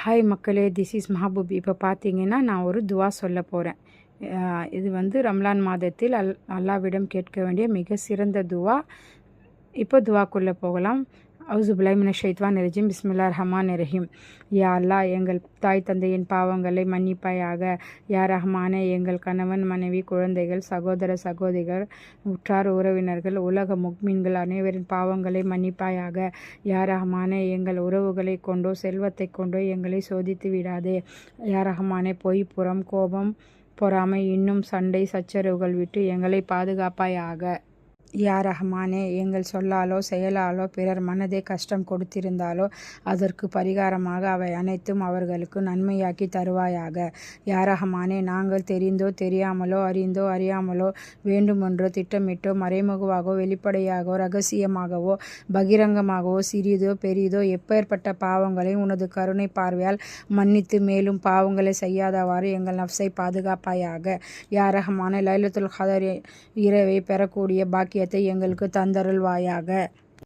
Hi மக்களே, this is Mahboob. இப்போ பார்த்தீங்கன்னா நான் ஒரு துவா சொல்ல போகிறேன். இது வந்து ரம்லான் மாதத்தில் அல்லாவிடம் கேட்க வேண்டிய மிக சிறந்த துவா. இப்போ துவாக்குள்ளே போகலாம். அவுசுபில்லாஹி மினஷ் ஷைத்வானிர் ரஜீம். பிஸ்மில்லாஹிர் ரஹ்மானிர் ரஹீம். யா அல்லாஹ், எங்கள் தாய் தந்தையின் பாவங்களை மன்னிப்பாயாக. யா ரஹ்மானே, எங்கள் கணவன் மனைவி குழந்தைகள் சகோதர சகோதரிகள் உற்றார் உறவினர்கள் உலக முக்மீன்கள் அனைவரின் பாவங்களை மன்னிப்பாயாக. யா ரஹ்மானே, எங்கள் உறவுகளை கொண்டோ செல்வத்தை கொண்டோ எங்களை சோதித்து விடாதே. யா ரஹ்மானே, பொய் புறம் கோபம் பொறாமை இன்னும் சண்டை சச்சரவுகள் விட்டு எங்களை பாதுகாப்பாயாக. யா ரஹ்மானே, எங்கள் சொல்லாலோ செயலாலோ பிறர் மனதை கஷ்டம் கொடுத்திருந்தாலோ அதற்கு பரிகாரமாக அவை அனைத்தும் அவர்களுக்கு நன்மையாக்கி தருவாயாக. யா ரஹ்மானே, நாங்கள் தெரிந்தோ தெரியாமலோ அறிந்தோ அறியாமலோ வேண்டுமென்றோ திட்டமிட்டோ மறைமுகமாகவோ வெளிப்படையாகவோ ரகசியமாகவோ பகிரங்கமாகவோ சிறிதோ பெரிதோ எப்பேற்பட்ட பாவங்களை உனது கருணை பார்வையால் மன்னித்து மேலும் பாவங்களை செய்யாதவாறு எங்கள் நஃப்ஸை பாதுகாப்பாயாக. யா ரஹ்மானே, லைலத்துல் கத்ர் இரவை பெறக்கூடிய பாக்கிய எங்களுக்கு தந்தருள்வாயாக.